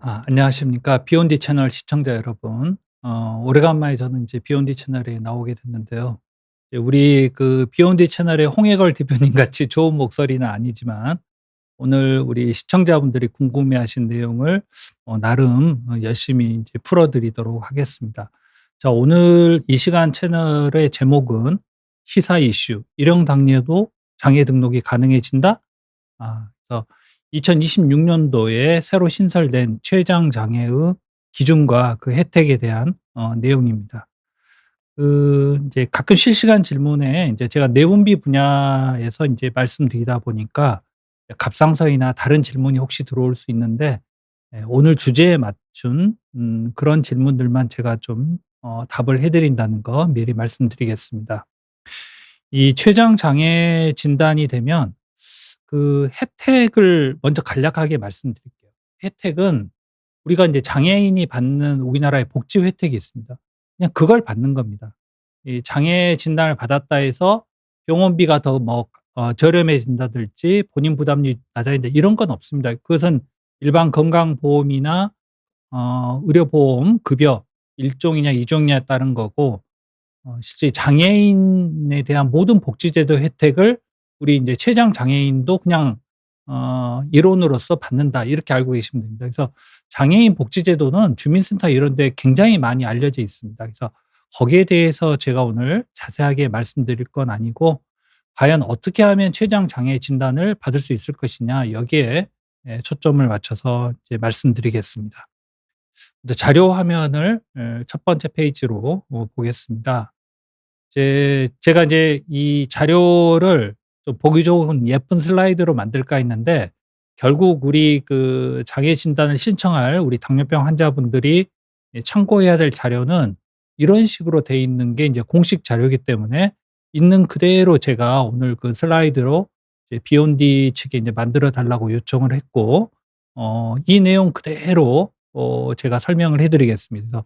안녕하십니까. 비욘디 채널 시청자 여러분. 오래간만에 저는 이제 비욘디 채널에 나오게 됐는데요. 이제 우리 그 비욘디 채널의 홍해걸 대표님 같이 좋은 목소리는 아니지만 오늘 우리 시청자분들이 궁금해하신 내용을 나름 열심히 이제 풀어 드리도록 하겠습니다. 자, 오늘 이 시간 채널의 제목은 "시사 이슈 일형 당뇨도 장애 등록이 가능해진다?" 그래서 2026 년도에 새로 신설된 췌장 장애의 기준과 그 혜택에 대한 내용입니다. 인제 가끔 실시간 질문에 인제 제가 내분비 분야에서 인제 말씀드리다 보니까 갑상선이나 다른 질문이 혹시 들어올 수 있는데, 오늘 주제에 맞춘 그런 질문들만 제가 좀 답을 해 드린다는 거 미리 말씀드리겠습니다. 이 췌장 장애 진단이 되면 그 혜택을 먼저 간략하게 말씀드릴게요. 혜택은 우리가 인제 장애인이 받는 우리나라의 복지 혜택이 있습니다. 그냥 그걸 받는 겁니다. 이 장애 진단을 받았다 해서 병원비가 더 저렴해진다든지 본인 부담이 낮아진다 이런 건 없습니다. 그것은 일반 건강보험이나 의료보험 급여 1 종이냐 2 종이냐에 따른 거고, 실제 장애인에 대한 모든 복지제도 혜택을 우리 인제 췌장 장애인도 그냥 이론으로서 받는다 이렇게 알고 계시면 됩니다. 그래서 장애인 복지제도는 주민센터 이런 데 굉장히 많이 알려져 있습니다. 그래서 거기에 대해서 제가 오늘 자세하게 말씀드릴 건 아니고, 과연 어떻게 하면 췌장 장애 진단을 받을 수 있을 것이냐 여기에 초점을 맞춰서 이제 말씀드리겠습니다. 이제 자료 화면을 첫 번째 페이지로 보겠습니다. 제가 이제 이 자료를 좀 보기 좋은 예쁜 슬라이드로 만들까 했는데, 결국 우리 그 장애 진단을 신청할 우리 당뇨병 환자분들이 참고해야 될 자료는 이런 식으로 돼 있는 게 이제 공식 자료이기 때문에 있는 그대로 제가 오늘 그 슬라이드로 이제 비욘디 측에 이제 만들어 달라고 요청을 했고, 이 내용 그대로 제가 설명을 해 드리겠습니다. 그래서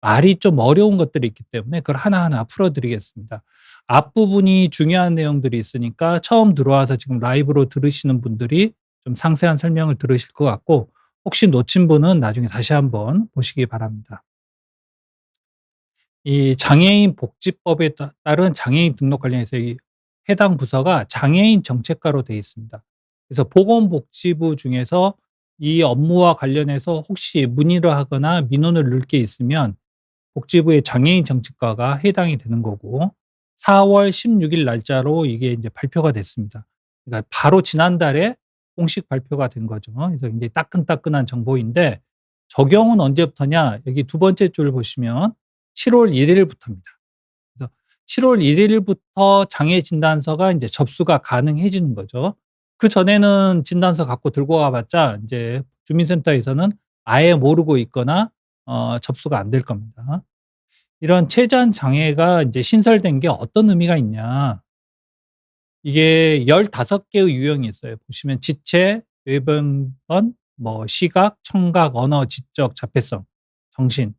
말이 좀 어려운 것들이 있기 때문에 그걸 하나하나 풀어 드리겠습니다. 앞부분이 중요한 내용들이 있으니까 처음 들어와서 지금 라이브로 들으시는 분들이 좀 상세한 설명을 들으실 것 같고, 혹시 놓친 분은 나중에 다시 한번 보시기 바랍니다. 이 장애인 복지법에 따른 장애인 등록 관련해서 이 해당 부서가 장애인 정책과로 되어 있습니다. 그래서 보건복지부 중에서 이 업무와 관련해서 혹시 문의를 하거나 민원을 넣을 게 있으면 복지부의 장애인 정책과가 해당이 되는 거고, 4월 16일 날짜로 이게 이제 발표가 됐습니다. 그러니까 바로 지난달에 공식 발표가 된 거죠. 그래서 굉장히 따끈따끈한 정보인데, 적용은 언제부터냐? 여기 두 번째 줄 보시면 7월 1 일부터입니다. 그래서 7월 1 일부터 장애 진단서가 인제 접수가 가능해지는 거죠. 그전에는 진단서 갖고 들고 와 봤자 인제 주민센터에서는 아예 모르고 있거나 접수가 안 될 겁니다. 이런 췌장 장애가 인제 신설된 게 어떤 의미가 있냐. 이게 15 개의 유형이 있어요. 보시면 지체, 뇌병변, 시각, 청각, 언어, 지적, 자폐성, 정신.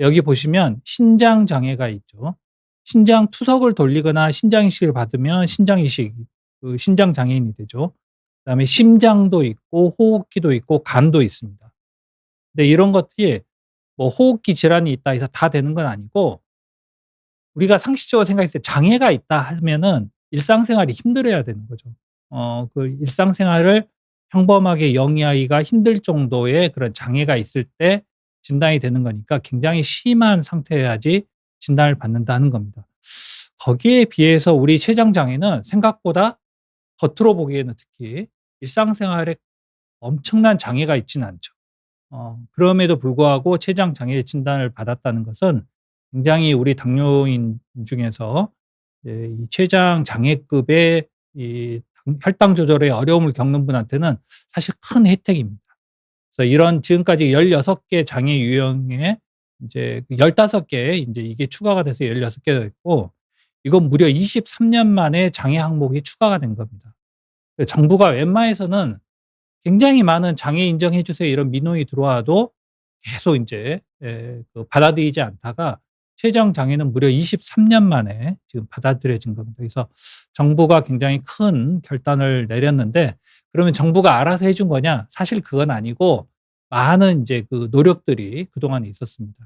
여기 보시면 신장 장애가 있죠. 신장 투석을 돌리거나 신장 이식을 받으면 신장 이식, 그 신장 장애인이 되죠. 그다음에 심장도 있고 호흡기도 있고 간도 있습니다. 근데 이런 것들이 호흡기 질환이 있다 해서 다 되는 건 아니고, 우리가 상식적으로 생각했을 때 장애가 있다 하면은 일상생활이 힘들어야 되는 거죠. 그 일상생활을 평범하게 영위하기가 힘들 정도의 그런 장애가 있을 때 진단이 되는 거니까 굉장히 심한 상태여야지 진단을 받는다는 겁니다. 거기에 비해서 우리 췌장 장애는 생각보다 겉으로 보기에는 특히 일상생활에 엄청난 장애가 있지는 않죠. 그럼에도 불구하고 췌장 장애 진단을 받았다는 것은 굉장히 우리 당뇨인 중에서 이 췌장 장애급의 이 혈당 조절에 어려움을 겪는 분한테는 사실 큰 혜택입니다. 그래서 이런 지금까지 16개 장애 유형에 인제 15 개에 인제 이게 추가가 돼서 16 개가 됐고, 이건 무려 23년 만에 장애 항목이 추가가 된 겁니다. 그 정부가 웬만해서는 굉장히 많은 "장애 인정해 주세요." 이런 민원이 들어와도 계속 인제 받아들이지 않다가 췌장 장애는 무려 23년 만에 지금 받아들여진 겁니다. 그래서 정부가 굉장히 큰 결단을 내렸는데, 그러면 정부가 알아서 해준 거냐? 사실 그건 아니고 많은 인제 그 노력들이 그동안에 있었습니다.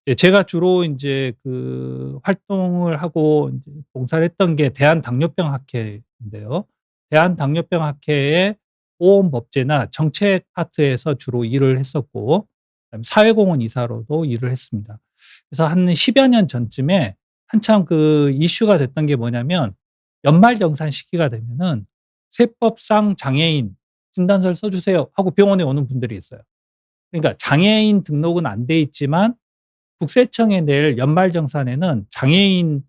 예, 제가 주로 인제 그 활동을 하고 인제 봉사를 했던 게 대한당뇨병 학회인데요. 대한당뇨병 학회의 보건법제나 정책 파트에서 주로 일을 했었고, 그다음에 사회공헌 이사로도 일을 했습니다. 그래서 한 10여 년 전쯤에 한참 그 이슈가 됐던 게 뭐냐면, 연말정산 시기가 되면은 "세법상 장애인 진단서를 써 주세요." 하고 병원에 오는 분들이 있어요. 그러니까 장애인 등록은 안 돼 있지만 국세청에 낼 연말정산에는 장애인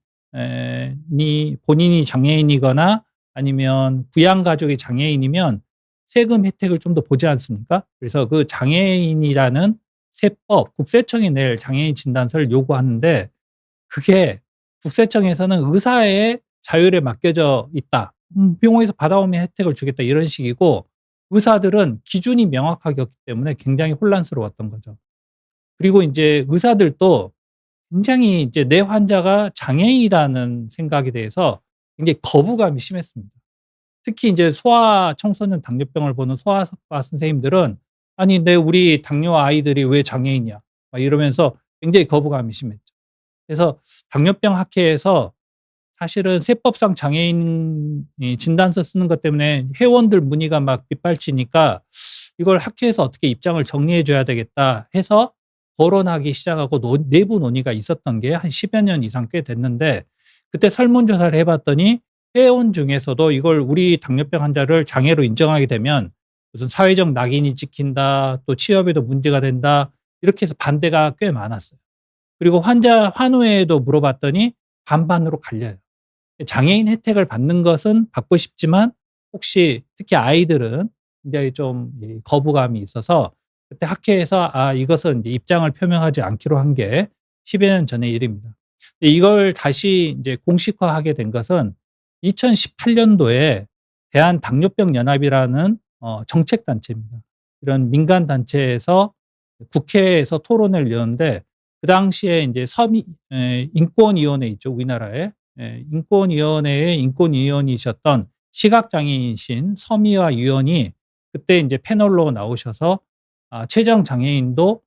이 본인이 장애인이거나 아니면 부양가족이 장애인이면 세금 혜택을 좀 더 보지 않습니까? 그래서 그 장애인이라는 세법, 국세청이 낼 장애인 진단서를 요구하는데, 그게 국세청에서는 의사의 자율에 맡겨져 있다. 병원에서 받아오면 혜택을 주겠다, 이런 식이고, 의사들은 기준이 명확하게 없기 때문에 굉장히 혼란스러웠던 거죠. 그리고 인제 의사들도 굉장히 이제 내 환자가 장애인이라는 생각에 대해서 굉장히 거부감이 심했습니다. 특히 인제 소아청소년 당뇨병을 보는 소아과 선생님들은 "아니 내 우리 당뇨 아이들이 왜 장애인이야." 막 이러면서 굉장히 거부감이 심했죠. 그래서 당뇨병 학회에서 사실은 세법상 장애인이 진단서 쓰는 것 때문에 회원들 문의가 막 빗발치니까 '이걸 학회에서 어떻게 입장을 정리해 줘야 되겠다.' 해서 거론하기 시작하고 내부 논의가 있었던 게 한 10여 년 이상 꽤 됐는데, 그때 설문조사를 해 봤더니 회원 중에서도 이걸 우리 당뇨병 환자를 장애로 인정하게 되면 무슨 사회적 낙인이 찍힌다, 또 취업에도 문제가 된다, 이렇게 해서 반대가 꽤 많았어요. 그리고 환자 환우회에도 물어봤더니 반반으로 갈려요. 장애인 혜택을 받는 것은 받고 싶지만 혹시 특히 아이들은 굉장히 좀 이 거부감이 있어서 그때 학회에서 이것은 이제 입장을 표명하지 않기로 한 게 10여 년 전의 일입니다. 근데 이걸 다시 인제 공식화하게 된 것은 2018 년도에 대한당뇨병 연합이라는 정책 단체입니다. 이런 민간 단체에서 국회에서 토론회를 여는데, 그 당시에 인제 서미 인권위원회 있죠, 우리나라에. 인권위원회의 인권위원이셨던 시각장애인이신 서미화 위원이 그때 인제 패널로 나오셔서 췌장 장애인도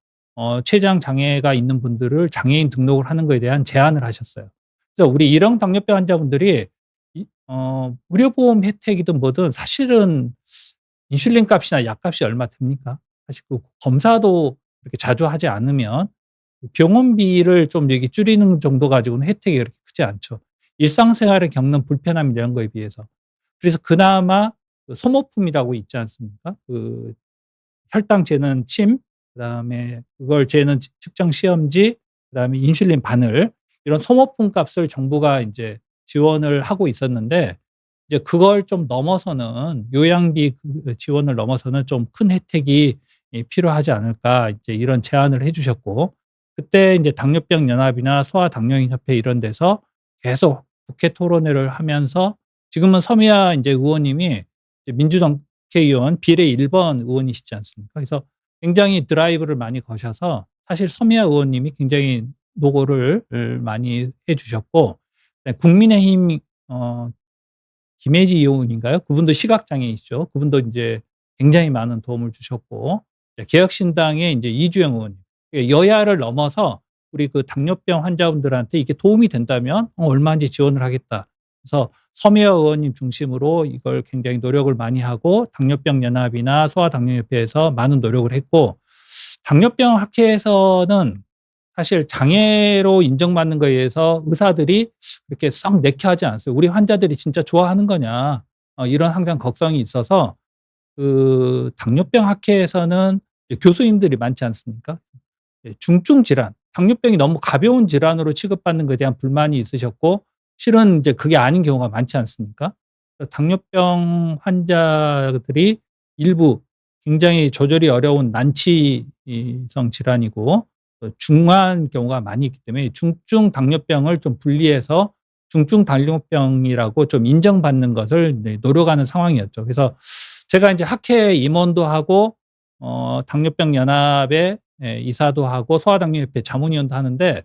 췌장 장애가 있는 분들을 장애인 등록을 하는 거에 대한 제안을 하셨어요. 그래서 우리 일형 당뇨병 환자분들이 의료보험 혜택이든 뭐든 사실은 인슐린 값이나 약값이 얼마 됩니까? 사실 그 검사도 그렇게 자주 하지 않으면 병원비를 좀 이렇게 줄이는 정도 가지고는 혜택이 그렇게 크지 않죠, 일상생활에 겪는 불편함 이런 거에 비해서. 그래서 그나마 그 소모품이라고 있지 않습니까? 그 혈당 재는 침, 그다음에 그걸 재는 측정 시험지, 그다음에 인슐린 바늘, 이런 소모품 값을 정부가 인제 지원을 하고 있었는데, 이제 그걸 좀 넘어서는 요양비 그 지원을 넘어서는 좀 큰 혜택이 필요하지 않을까, 이제 이런 제안을 해 주셨고, 그때 인제 당뇨병 연합이나 소아당뇨인 협회 이런 데서 계속 국회 토론회를 하면서, 지금은 서미아 인제 의원님이 이제 민주당 국회의원 비례 1번 의원이시지 않습니까? 그래서 굉장히 드라이브를 많이 거셔서 사실 서미아 의원님이 굉장히 노고를 많이 해 주셨고, 네, 국민의힘 어 김혜지 의원인가요? 그분도 시각장애이시죠. 그분도 인제 굉장히 많은 도움을 주셨고, 이제 개혁신당의 인제 이주영 의원님. 예, 여야를 넘어서 우리 그 당뇨병 환자분들한테 이게 도움이 된다면 얼마든지 지원을 하겠다. 그래서 서미아 의원님 중심으로 이걸 굉장히 노력을 많이 하고, 당뇨병 연합이나 소아당뇨협회에서 많은 노력을 했고, 당뇨병 학회에서는 사실 장애로 인정받는 거에 의해서 의사들이 그렇게 썩 내키하지 않았어요. '우리 환자들이 진짜 좋아하는 거냐.' 이런 항상 걱정이 있어서, 그 당뇨병 학회에서는 이제 교수님들이 많지 않습니까? 예, 중증 질환, 당뇨병이 너무 가벼운 질환으로 취급받는 것에 대한 불만이 있으셨고, 실은 이제 그게 아닌 경우가 많지 않습니까? 그래서 당뇨병 환자들이 일부 굉장히 조절이 어려운 난치성 질환이고 중한 경우가 많이 있기 때문에 중증 당뇨병을 좀 분리해서 중증 당뇨병이라고 좀 인정받는 것을 네 노력하는 상황이었죠. 그래서 제가 인제 학회 임원도 하고 당뇨병 연합의 이사도 하고 소아당뇨협회 자문위원도 하는데,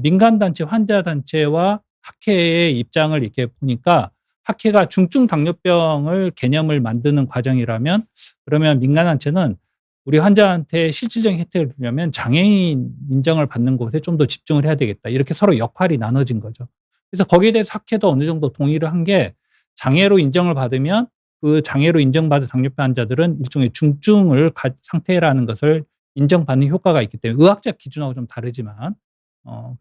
민간단체, 환자단체와 학회의 입장을 이렇게 보니까, 학회가 중증 당뇨병을 개념을 만드는 과정이라면, 그러면 민간단체는 우리 환자한테 실질적인 혜택을 주려면 장애인 인정을 받는 곳에 좀 더 집중을 해야 되겠다. 이렇게 서로 역할이 나눠진 거죠. 그래서 거기에 대해서 학회도 어느 정도 동의를 한 게 장애로 인정을 받으면 그 장애로 인정받은 당뇨병 환자들은 일종의 중증을 상태라는 것을 인정받는 효과가 있기 때문에 의학적 기준하고 좀 다르지만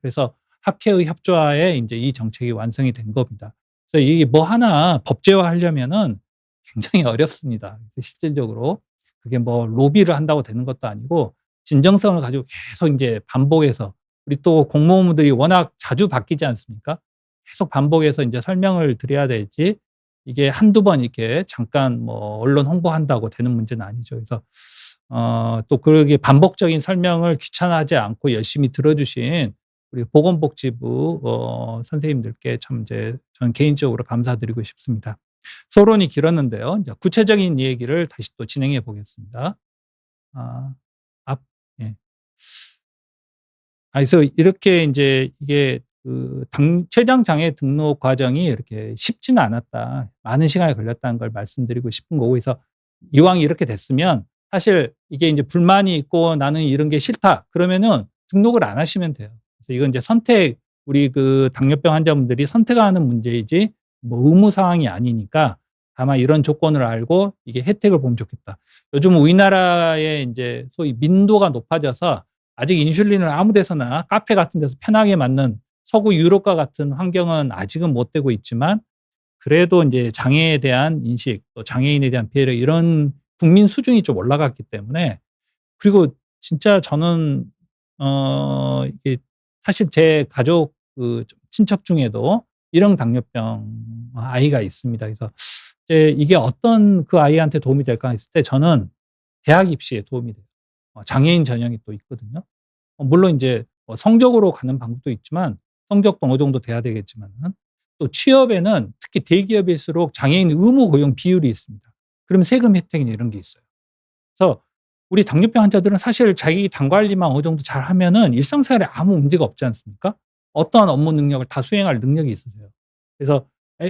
그래서 학회의 협조하에 인제 이 정책이 완성이 된 겁니다. 그래서 이게 뭐 하나 법제화하려면은 굉장히 어렵습니다. 그래서 실질적으로 그게 뭐 로비를 한다고 되는 것도 아니고 진정성을 가지고 계속 인제 반복해서 우리 또 공무원들이 워낙 자주 바뀌지 않습니까? 계속 반복해서 인제 설명을 드려야 되지 이게 한두 번 이렇게 잠깐 뭐 언론 홍보한다고 되는 문제는 아니죠. 그래서 또 그러게 반복적인 설명을 귀찮아하지 않고 열심히 들어 주신 우리 보건복지부 선생님들께 참 이제 저는 개인적으로 감사드리고 싶습니다. 서론이 길었는데요. 이제 구체적인 얘기를 다시 또 진행해 보겠습니다. 아 앞 예. 그래서 이렇게 인제 이게 그 췌장 장애 등록 과정이 이렇게 쉽지는 않았다. 많은 시간이 걸렸다는 걸 말씀드리고 싶은 거고 그래서 이왕 이렇게 됐으면 사실 이게 인제 불만이 있고 '나는 이런 게 싫다.' 그러면은 등록을 안 하시면 돼요. 그래서 이건 이제 선택 우리 그 당뇨병 환자분들이 선택하는 문제이지 뭐 의무 사항이 아니니까 다만 이런 조건을 알고 이게 혜택을 보면 좋겠다. 요즘 우리나라의 인제 소위 민도가 높아져서 아직 인슐린을 아무 데서나 카페 같은 데서 편하게 맞는 서구 유럽과 같은 환경은 아직은 못 되고 있지만 그래도 인제 장애에 대한 인식 또 장애인에 대한 배려 이런 국민 수준이 좀 올라갔기 때문에 그리고 진짜 저는 이게 사실 제 가족 그 친척 중에도 1형 당뇨병 아이가 있습니다. 그래서 이제 이게 어떤 그 아이한테 도움이 될까 했을 때 저는 대학 입시에 도움이 돼요. 장애인 전형이 또 있거든요. 물론 인제 성적으로 가는 방법도 있지만 성적도 어느 정도 돼야 되겠지만은 또 취업에는 특히 대기업일수록 장애인 의무 고용 비율이 있습니다. 그러면 세금 혜택이나 이런 게 있어요. 그래서 우리 당뇨병 환자들은 사실 자기 당 관리만 어느 정도 잘하면은 일상생활에 아무 문제가 없지 않습니까? 어떠한 업무 능력을 다 수행할 능력이 있으세요. 그래서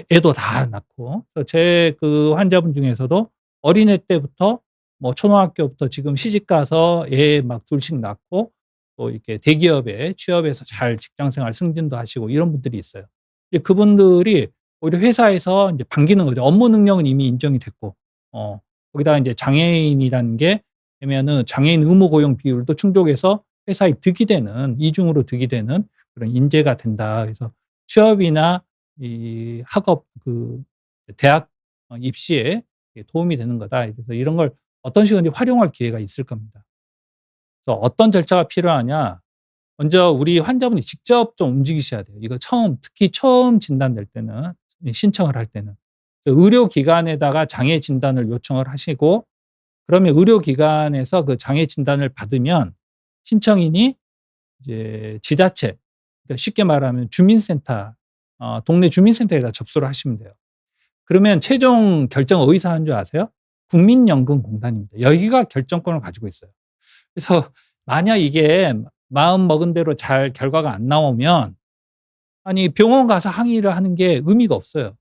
애도 다 낳고 그래서 제 그 환자분 중에서도 어린애 때부터 뭐 초등학교부터 지금 시집 가서 애 막 둘씩 낳고 또 이렇게 대기업에 취업해서 잘 직장 생활 승진도 하시고 이런 분들이 있어요. 이제 그분들이 오히려 회사에서 인제 반기는 거죠. 업무 능력은 이미 인정이 됐고 거기다가 인제 장애인이라는 게 되면은 장애인 의무 고용 비율도 충족해서 회사에 득이 되는 이중으로 득이 되는 그런 인재가 된다. 그래서 취업이나 이 학업 그 대학 입시에 도움이 되는 거다. 그래서 이런 걸 어떤 식으로 활용할 기회가 있을 겁니다. 그래서 어떤 절차가 필요하냐? 먼저 우리 환자분이 직접 좀 움직이셔야 돼요. 이거 특히 처음 진단될 때는 신청을 할 때는. 그래서 의료기관에다가 장애 진단을 요청을 하시고 그러면 의료기관에서 그 장애 진단을 받으면 신청인이 이제 지자체 그러니까 쉽게 말하면 주민센터 동네 주민센터에다 접수를 하시면 돼요. 그러면 최종 결정을 어디서 하는 줄 아세요? 국민연금공단입니다. 여기가 결정권을 가지고 있어요. 그래서 만약 이게 마음 먹은 대로 잘 결과가 안 나오면 아니 병원 가서 항의를 하는 게 의미가 없어요.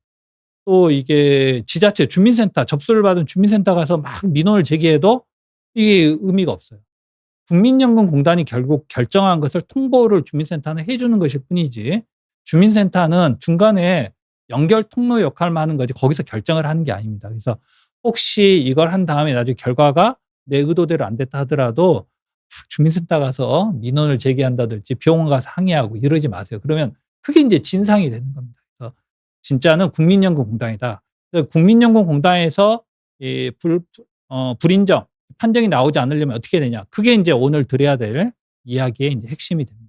또 이게 지자체 주민센터 접수를 받은 주민센터 가서 막 민원을 제기해도 이게 의미가 없어요. 국민연금공단이 결국 결정한 것을 통보를 주민센터는 해 주는 것일 뿐이지 주민센터는 중간에 연결 통로 역할만 하는 거지 거기서 결정을 하는 게 아닙니다. 그래서 혹시 이걸 한 다음에 나중에 결과가 내 의도대로 안 됐다 하더라도 주민센터 가서 민원을 제기한다든지 병원 가서 항의하고 이러지 마세요. 그러면 그게 인제 진상이 되는 겁니다. 그래서 진짜는 국민연금공단이다. 그래서 국민연금공단에서 이 불인정 판정이 나오지 않으려면 어떻게 해야 되냐. 그게 인제 오늘 드려야 될 이야기의 인제 핵심이 됩니다.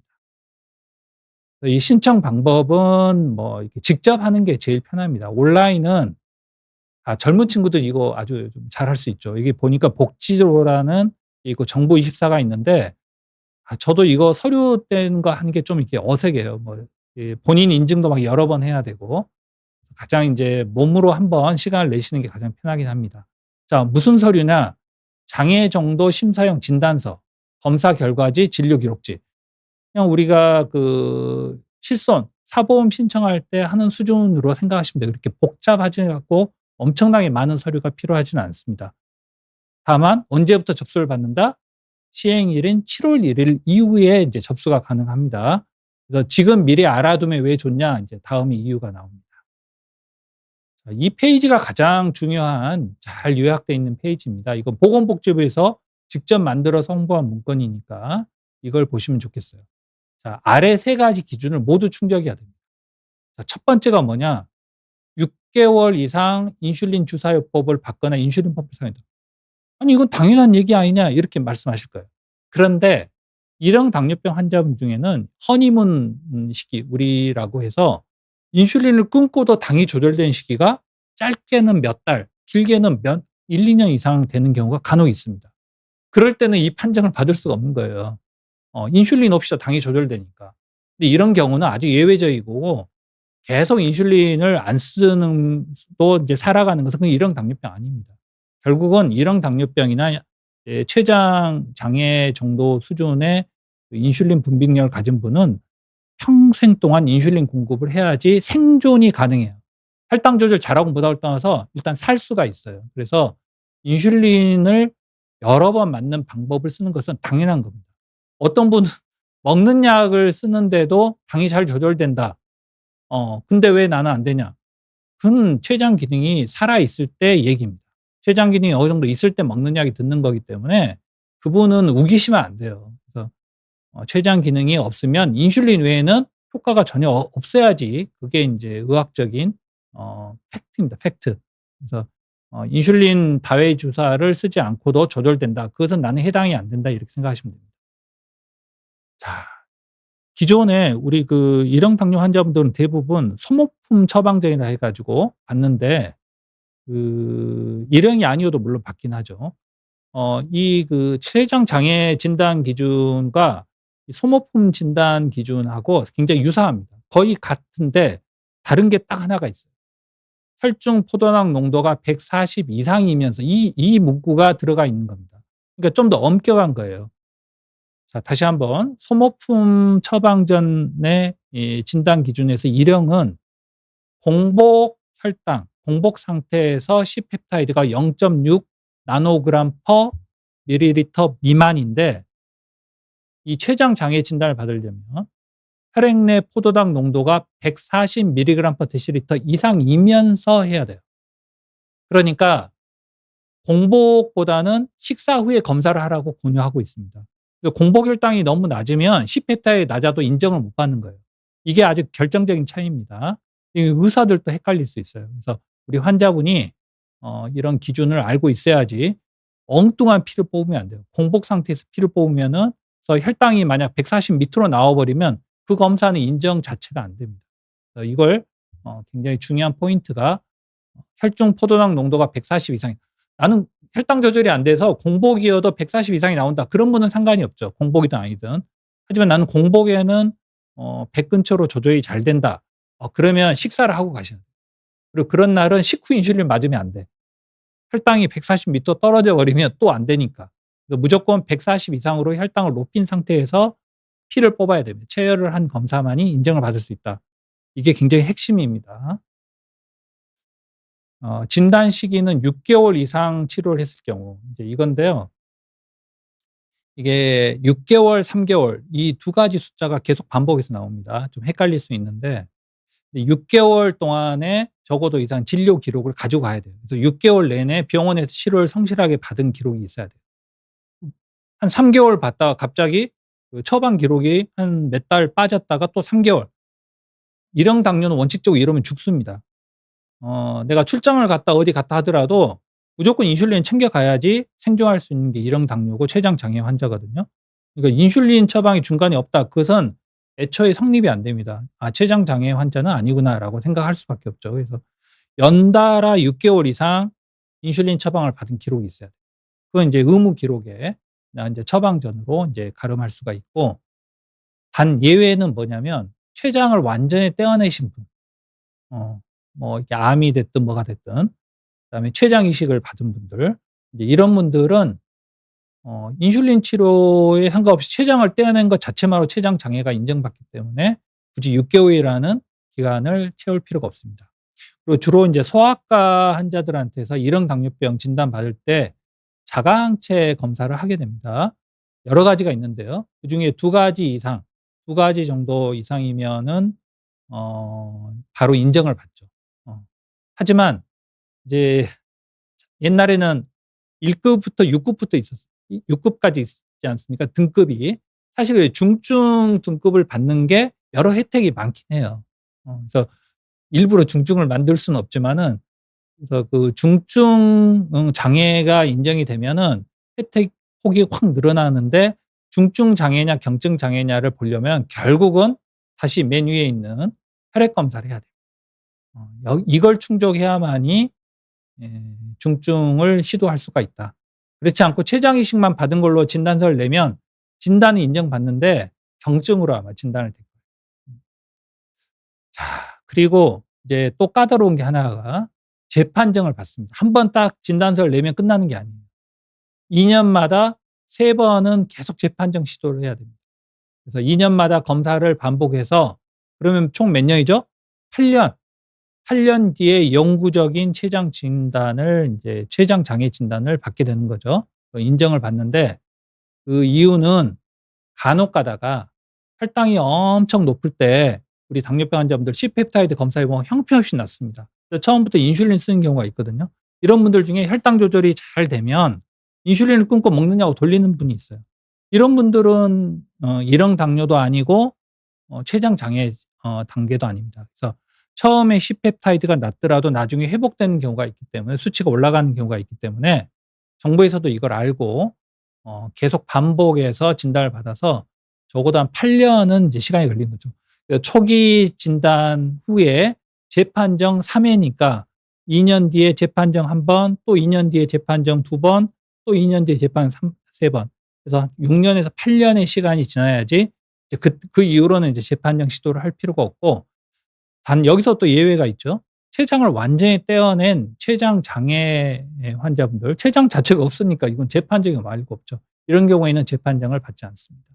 이 신청 방법은 뭐 이렇게 직접 하는 게 제일 편합니다. 온라인은 젊은 친구들 이거 아주 좀 잘할 수 있죠. 이게 보니까 복지로라는 있고 정보24가 있는데 저도 이거 서류 뗀 거 하는 게 좀 이렇게 어색해요. 뭐 본인 인증도 막 여러 번 해야 되고 가장 인제 몸으로 한번 시간을 내시는 게 가장 편하긴 합니다. 자 무슨 서류냐? 장애 정도 심사형 진단서, 검사 결과지, 진료 기록지. 그냥 우리가 그 실손, 사보험 신청할 때 하는 수준으로 생각하시면 돼요. 그렇게 복잡하지 않고 엄청나게 많은 서류가 필요하지는 않습니다. 다만 언제부터 접수를 받는다? 시행일인 7월 1일 이후에 이제 접수가 가능합니다. 그래서 지금 미리 알아두면 왜 좋냐? 이제 다음에 이유가 나옵니다. 자, 이 페이지가 가장 중요한 잘 요약되어 있는 페이지입니다. 이건 보건복지부에서 직접 만들어서 홍보한 문건이니까 이걸 보시면 좋겠어요. 자, 아래 세 가지 기준을 모두 충족해야 됩니다. 자, 첫 번째가 뭐냐? 6개월 이상 인슐린 주사요법을 받거나 인슐린펌프를 사용한다. 아니 이건 당연한 얘기 아니냐 이렇게 말씀하실 거예요. 그런데 일형 당뇨병 환자분 중에는 허니문 시기 우리라고 해서 인슐린을 끊고도 당이 조절되는 시기가 짧게는 몇 달, 길게는 1-2년 이상 되는 경우가 간혹 있습니다. 그럴 때는 이 판정을 받을 수가 없는 거예요. 인슐린 없이도 당이 조절되니까. 근데 이런 경우는 아주 예외적이고 계속 인슐린을 안 쓰는 또 이제 살아가는 것은 그건 일형 당뇨병 아닙니다. 결국은 일형 당뇨병이나 췌장 장애 정도 수준의 인슐린 분비능력을 가진 분은 평생 동안 인슐린 공급을 해야지 생존이 가능해요. 혈당 조절 잘하고 못하고를 떠나서 일단 살 수가 있어요. 그래서 인슐린을 여러 번 맞는 방법을 쓰는 것은 당연한 겁니다. 어떤 분은 먹는 약을 쓰는데도 당이 잘 조절된다. 근데 왜 나는 안 되냐? 그건 췌장 기능이 살아있을 때 얘기입니다. 췌장 기능이 어느 정도 있을 때 먹는 약이 듣는 거기 때문에 그분은 우기시면 안 돼요. 그래서 췌장 기능이 없으면 인슐린 외에는 효과가 전혀 없어야지 그게 인제 의학적인 팩트입니다, 팩트. 그래서 인슐린 다회 주사를 쓰지 않고도 조절된다. 그것은 나는 해당이 안 된다. 이렇게 생각하시면 됩니다. 자. 기존에 우리 그 일형 당뇨 환자분들은 대부분 소모품 처방전이라 해 가지고 받는데 그 일형이 아니어도 물론 받긴 하죠. 이 그 췌장 장애 진단 기준과 이 소모품 진단 기준하고 굉장히 유사합니다. 거의 같은데 다른 게 딱 하나가 있어요. 혈중 포도당 농도가 140 이상이면서 이 문구가 들어가 있는 겁니다. 그러니까 좀 더 엄격한 거예요. 자, 다시 한번 소모품 처방전의 이 진단 기준에서 일형은 공복 혈당, 공복 상태에서 C펩타이드가 0.6 나노그램 퍼 밀리리터 미만인데 이 췌장 장애 진단을 받으려면 혈액 내 포도당 농도가 140 밀리그램 퍼 데시리터 이상이면서 해야 돼요. 그러니까 공복보다는 식사 후에 검사를 하라고 권유하고 있습니다. 공복 혈당이 너무 낮으면 C펩타이드 낮아도 인정을 못 받는 거예요. 이게 아주 결정적인 차이입니다. 의사들도 헷갈릴 수 있어요. 그래서 우리 환자분이 이런 기준을 알고 있어야지 엉뚱한 피를 뽑으면 안 돼요. 공복 상태에서 피를 뽑으면은 그래서 혈당이 만약 140 밑으로 나와 버리면 그 검사는 인정 자체가 안 됩니다. 이걸 굉장히 중요한 포인트가 혈중 포도당 농도가 140 이상. 나는 혈당 조절이 안 돼서 공복이어도 140 이상이 나온다. 그런 분은 상관이 없죠. 공복이든 아니든. 하지만 나는 공복에는 100 근처로 조절이 잘 된다. 그러면 식사를 하고 가셔야 돼요. 그리고 그런 날은 식후 인슐린 맞으면 안 돼. 혈당이 140 밑으로 떨어져 버리면 또 안 되니까. 그래서 무조건 140 이상으로 혈당을 높인 상태에서 피를 뽑아야 됩니다. 체열을 한 검사만이 인정을 받을 수 있다. 이게 굉장히 핵심입니다. 진단 시기는 6개월 이상 치료를 했을 경우 이제 이건데요. 이게 6개월, 3개월 이 두 가지 숫자가 계속 반복해서 나옵니다. 좀 헷갈릴 수 있는데 6개월 동안에 적어도 이상 진료 기록을 가지고 가야 돼요. 그래서 6개월 내내 병원에서 치료를 성실하게 받은 기록이 있어야 돼요. 한 3개월 받다가 갑자기 그 처방 기록이 한 몇 달 빠졌다가 또 3개월. 일형 당뇨는 원칙적으로 이러면 죽습니다. 내가 출장을 갔다 어디 갔다 하더라도 무조건 인슐린 챙겨 가야지 생존할 수 있는 게 일형 당뇨고 췌장 장애 환자거든요. 그러니까 인슐린 처방이 중간에 없다. 그것은 애초에 성립이 안 됩니다. '아 췌장 장애 환자는 아니구나.'라고 생각할 수밖에 없죠. 그래서 연달아 6개월 이상 인슐린 처방을 받은 기록이 있어야 돼요. 그건 인제 의무 기록에 인제 처방전으로 인제 가름할 수가 있고 단 예외는 뭐냐면 췌장을 완전히 떼어내신 분. 뭐 이게 암이 됐든 뭐가 됐든 그다음에 췌장 이식을 받은 분들 이제 이런 분들은 인슐린 치료에 상관없이 췌장을 떼어낸 것 자체만으로 췌장 장애가 인정받기 때문에 굳이 6개월이라는 기간을 채울 필요가 없습니다. 그리고 주로 인제 소아과 환자들한테서 일형 당뇨병 진단받을 때 자가항체 검사를 하게 됩니다. 여러 가지가 있는데요. 그중에 두 가지 이상, 두 가지 정도 이상이면은 바로 인정을 받죠. 어. 하지만 이제 옛날에는 1 급부터 6 급부터 있었어요. 6 급까지 있지 않습니까? 등급이. 사실 그 중증 등급을 받는 게 여러 혜택이 많긴 해요. 그래서 일부러 중증을 만들 수는 없지만은, 그래서 그 중증 장애가 인정이 되면은 혜택 폭이 확 늘어나는데, 중증 장애냐 경증 장애냐를 보려면 결국은 다시 맨 위에 있는 혈액 검사를 해야 돼요. 이걸 충족해야만이 중증을 시도할 수가 있다. 그렇지 않고 췌장 이식만 받은 걸로 진단서를 내면 진단은 인정받는데 경증으로 아마 진단을 될 거예요. 자, 그리고 이제 또 까다로운 게 하나가 재판정을 받습니다. 한 번 딱 진단서를 내면 끝나는 게 아니에요. 2 년마다 3 번은 계속 재판정 시도를 해야 됩니다. 그래서 2 년마다 검사를 반복해서, 그러면 총 몇 년이죠? 8 년. 8년 뒤에 영구적인 췌장 진단을, 이제 췌장 장애 진단을 받게 되는 거죠. 인정을 받는데, 그 이유는 간혹 가다가 혈당이 엄청 높을 때 우리 당뇨병 환자분들 C펩타이드 검사해 보면 형편없이 낮습니다. 그래서 처음부터 인슐린 쓰는 경우가 있거든요. 이런 분들 중에 혈당 조절이 잘 되면 인슐린을 끊고 먹느냐고 돌리는 분이 있어요. 이런 분들은 1형 당뇨도 아니고 췌장 장애 단계도 아닙니다. 그래서 처음에 C펩타이드가 낮더라도 나중에 회복되는 경우가 있기 때문에, 수치가 올라가는 경우가 있기 때문에 정부에서도 이걸 알고 계속 반복해서 진단을 받아서 적어도 한 8 년은 이제 시간이 걸린 거죠. 초기 진단 후에 재판정 3 회니까 2년 뒤에 재판정 1 번, 또 2년 뒤에 재판정 2 번, 또 2년 뒤에 재판 3 번. 그래서 6 년에서 8 년의 시간이 지나야지 이제 그 이후로는 이제 재판정 시도를 할 필요가 없고, 단 여기서 또 예외가 있죠. 췌장을 완전히 떼어낸 췌장 장애 환자분들, 췌장 자체가 없으니까 이건 재판정이 말고 없죠. 이런 경우에는 재판정을 받지 않습니다.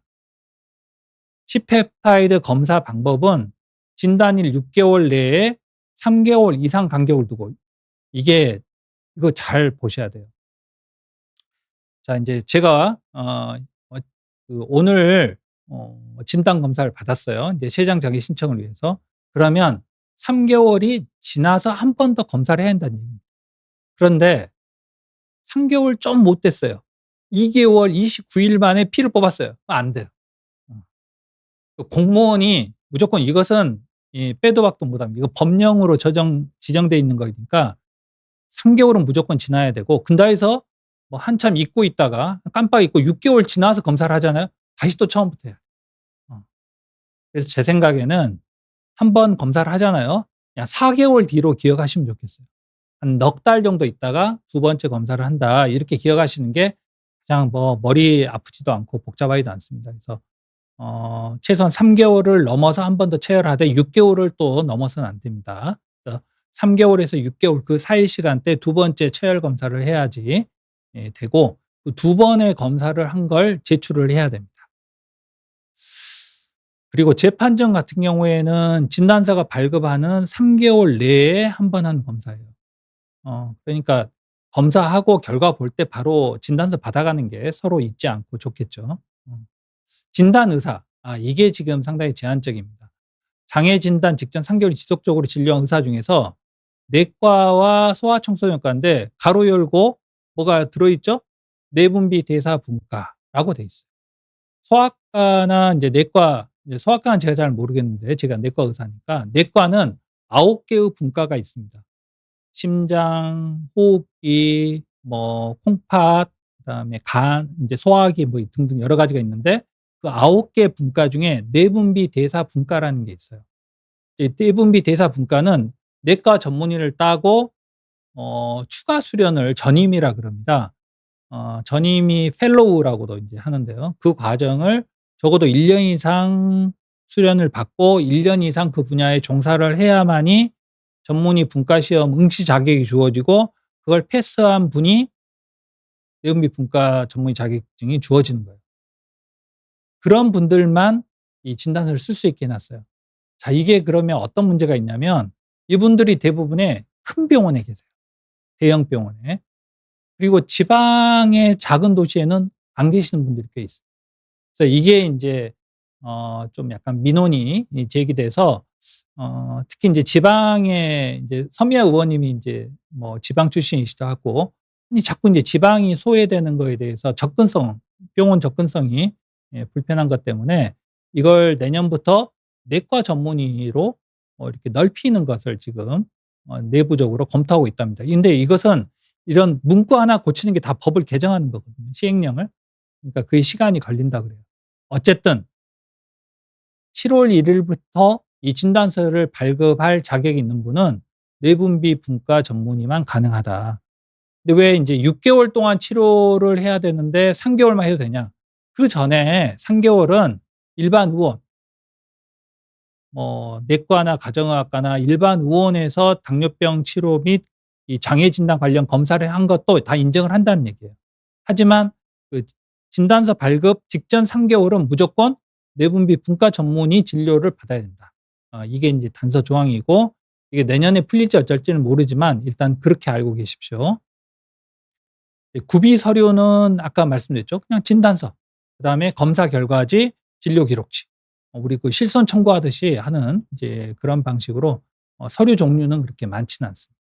C펩타이드 검사 방법은 진단일 6 개월 내에 3 개월 이상 간격을 두고, 이거 잘 보셔야 돼요. 자, 인제 제가 오늘 진단 검사를 받았어요, 인제 췌장 장애 신청을 위해서. 그러면 3 개월이 지나서 한 번 더 검사를 해야 한다는 얘기입니다. 그런데 3 개월 좀 못 됐어요. 2 개월 29일 만에 피를 뽑았어요. 안 돼요. 어. 그 공무원이 무조건 이것은 빼도 박도 못합니다. 이거 법령으로 지정돼 있는 거니까 3 개월은 무조건 지나야 되고, 근다해서 뭐 한참 잊고 있다가 깜빡 잊고 6 개월 지나서 검사를 하잖아요. 다시 또 처음부터 해요. 어. 그래서 제 생각에는 한 번 검사를 하잖아요. 그냥 4 개월 뒤로 기억하시면 좋겠어요. 한 넉 달 정도 있다가 두 번째 검사를 한다, 이렇게 기억하시는 게 가장 머리 아프지도 않고 복잡하지도 않습니다. 그래서 최소한 3 개월을 넘어서 한 번 더 체열하되 6 개월을 또 넘어서는 안 됩니다. 그래서 3 개월에서 6 개월 그 사이 시간대 두 번째 체열 검사를 해야지 되고, 그 두 번의 검사를 한 걸 제출을 해야 됩니다. 그리고 재판정 같은 경우에는 진단서가 발급하는 3 개월 내에 한 번 하는 검사예요. 그러니까 검사하고 결과 볼 때 바로 진단서 받아가는 게 서로 잊지 않고 좋겠죠. 진단 의사. 이게 지금 상당히 제한적입니다. 장애 진단 직전 3 개월 지속적으로 진료한 의사 중에서 내과와 소아청소년과인데 가로 열고 뭐가 들어있죠? 내분비 대사분과라고 돼 있어요. 소아과나 이제 내과, 이제 소아과는 제가 잘 모르겠는데 제가 내과 의사니까, 내과는 9 개의 분과가 있습니다. 심장, 호흡기, 뭐 콩팥, 그다음에 간, 인제 소화기 뭐 등등 여러 가지가 있는데, 그 9개 분과 중에 내분비 대사 분과라는 게 있어요. 이 내분비 대사 분과는 내과 전문의를 따고 추가 수련을 전임이라 그럽니다. 전임이 펠로우라고도 인제 하는데요. 그 과정을 적어도 1년 이상 수련을 받고 1년 이상 그 분야에 종사를 해야만이 전문의 분과 시험 응시 자격이 주어지고, 그걸 패스한 분이 내분비 분과 전문의 자격증이 주어지는 거예요. 그런 분들만 이 진단서를 쓸 수 있게 해 놨어요. 자, 이게 그러면 어떤 문제가 있냐면, 이분들이 대부분의 큰 병원에 계세요. 대형 병원에. 그리고 지방의 작은 도시에는 안 계시는 분들이 꽤 있어요. 그래서 이게 인제 좀 약간 민원이 제기돼서 특히 인제 지방에 인제 서미아 의원님이 인제 뭐 지방 출신이시기도 하고 이 자꾸 인제 지방이 소외되는 거에 대해서 접근성, 병원 접근성이 불편한 것 때문에 이걸 내년부터 내과 전문의로 이렇게 넓히는 것을 지금 내부적으로 검토하고 있답니다. 근데 이것은 이런 문구 하나 고치는 게 다 법을 개정하는 거거든요, 시행령을. 그러니까 그게 시간이 걸린다 그래요. 어쨌든 7월 1 일부터 이 진단서를 발급할 자격이 있는 분은 내분비 분과 전문의만 가능하다. 근데 왜 인제 6개월 동안 치료를 해야 되는데 3개월만 해도 되냐? 그전에 3개월은 일반 의원 뭐 내과나 가정의학과나 일반 의원에서 당뇨병 치료 및 이 장애 진단 관련 검사를 한 것도 다 인정을 한다는 얘기예요. 하지만 그 진단서 발급 직전 3개월은 무조건 내분비 분과 전문의 진료를 받아야 된다. 이게 인제 단서 조항이고 이게 내년에 풀릴지 어쩔지는 모르지만 일단 그렇게 알고 계십시오. 구비 서류는 아까 말씀드렸죠. 그냥 진단서, 그다음에 검사 결과지, 진료 기록지. 우리 그 실손 청구하듯이 하는 이제 그런 방식으로 서류 종류는 그렇게 많지는 않습니다.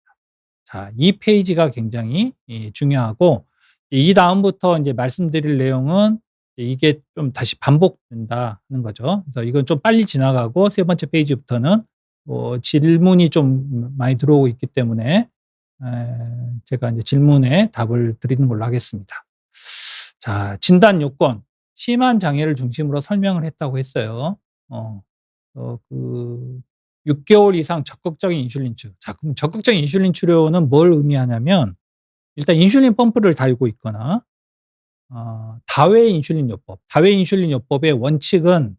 자, 이 페이지가 굉장히 중요하고 이 다음부터 인제 말씀드릴 내용은 이게 좀 다시 반복된다 하는 거죠. 그래서 이건 좀 빨리 지나가고 세 번째 페이지부터는 질문이 좀 많이 들어오고 있기 때문에 제가 인제 질문에 답을 드리는 걸로 하겠습니다. 자, 진단 요건, 심한 장애를 중심으로 설명을 했다고 했어요. 어 그 6 개월 이상 적극적인 인슐린 치료. 자, 그럼 적극적인 인슐린 치료는 뭘 의미하냐면 일단 인슐린 펌프를 달고 있거나 다회 인슐린 요법. 다회 인슐린 요법의 원칙은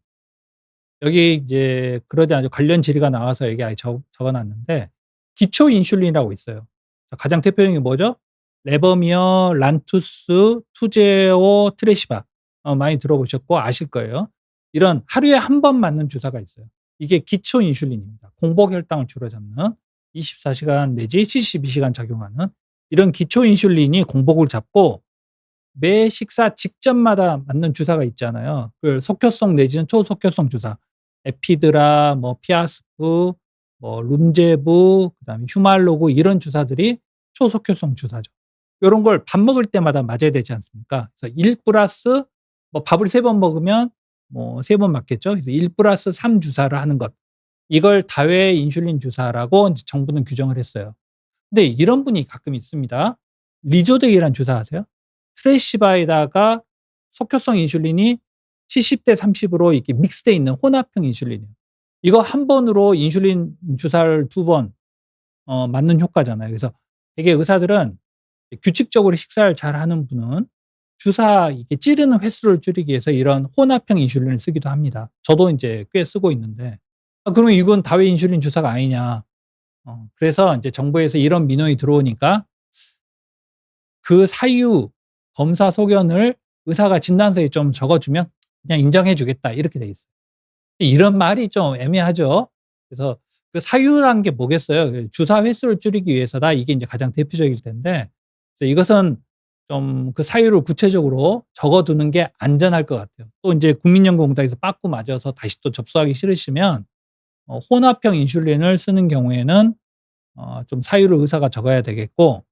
여기 이제 그러지 않은 관련 질의가 나와서 여기 아예 적어 놨는데 기초 인슐린이라고 있어요. 자, 가장 대표적인 게 뭐죠? 레버미어, 란투스, 투제오, 트레시바. 많이 들어보셨고 아실 거예요. 이런 하루에 한 번 맞는 주사가 있어요. 이게 기초 인슐린입니다. 공복 혈당을 주로 잡는 24 시간 내지 72 시간 작용하는 이런 기초 인슐린이 공복을 잡고 매 식사 직전마다 맞는 주사가 있잖아요. 그 속효성 내지는 초속효성 주사. 에피드라, 뭐 피아스프, 뭐 룸제브, 그다음에 휴말로그 이런 주사들이 초속효성 주사죠. 요런 걸 밥 먹을 때마다 맞아야 되지 않습니까? 그래서 1 플러스 뭐 밥을 3번 먹으면 뭐 3번 맞겠죠. 그래서 1 플러스 3 주사를 하는 것. 이걸 다회 인슐린 주사라고 인제 정부는 규정을 했어요. 근데 이런 분이 가끔 있습니다. 리조덱이라는 주사 아세요? 트레시바에다가 속효성 인슐린이 70대 30 으로 이렇게 믹스돼 있는 혼합형 인슐린이에요. 이거 한 번으로 인슐린 주사를 2번 맞는 효과잖아요. 그래서 되게 의사들은 규칙적으로 식사를 잘하는 분은 주사 이게 찌르는 횟수를 줄이기 위해서 이런 혼합형 인슐린을 쓰기도 합니다. 저도 인제 꽤 쓰고 있는데 그러면 이건 다회 인슐린 주사가 아니냐. 그래서 인제 정부에서 이런 민원이 들어오니까 그 사유 검사 소견을 의사가 진단서에 좀 적어 주면 그냥 인정해 주겠다 이렇게 돼 있어요. 이런 말이 좀 애매하죠. 그래서 그 사유라는 게 뭐겠어요? 주사 횟수를 줄이기 위해서다. 이게 인제 가장 대표적일 텐데 그래서 이것은 좀 그 사유를 구체적으로 적어 두는 게 안전할 것 같아요. 또 인제 국민연금공단에서 빠꾸 맞아서 다시 또 접수하기 싫으시면 혼합형 인슐린을 쓰는 경우에는 좀 사유를 의사가 적어야 되겠고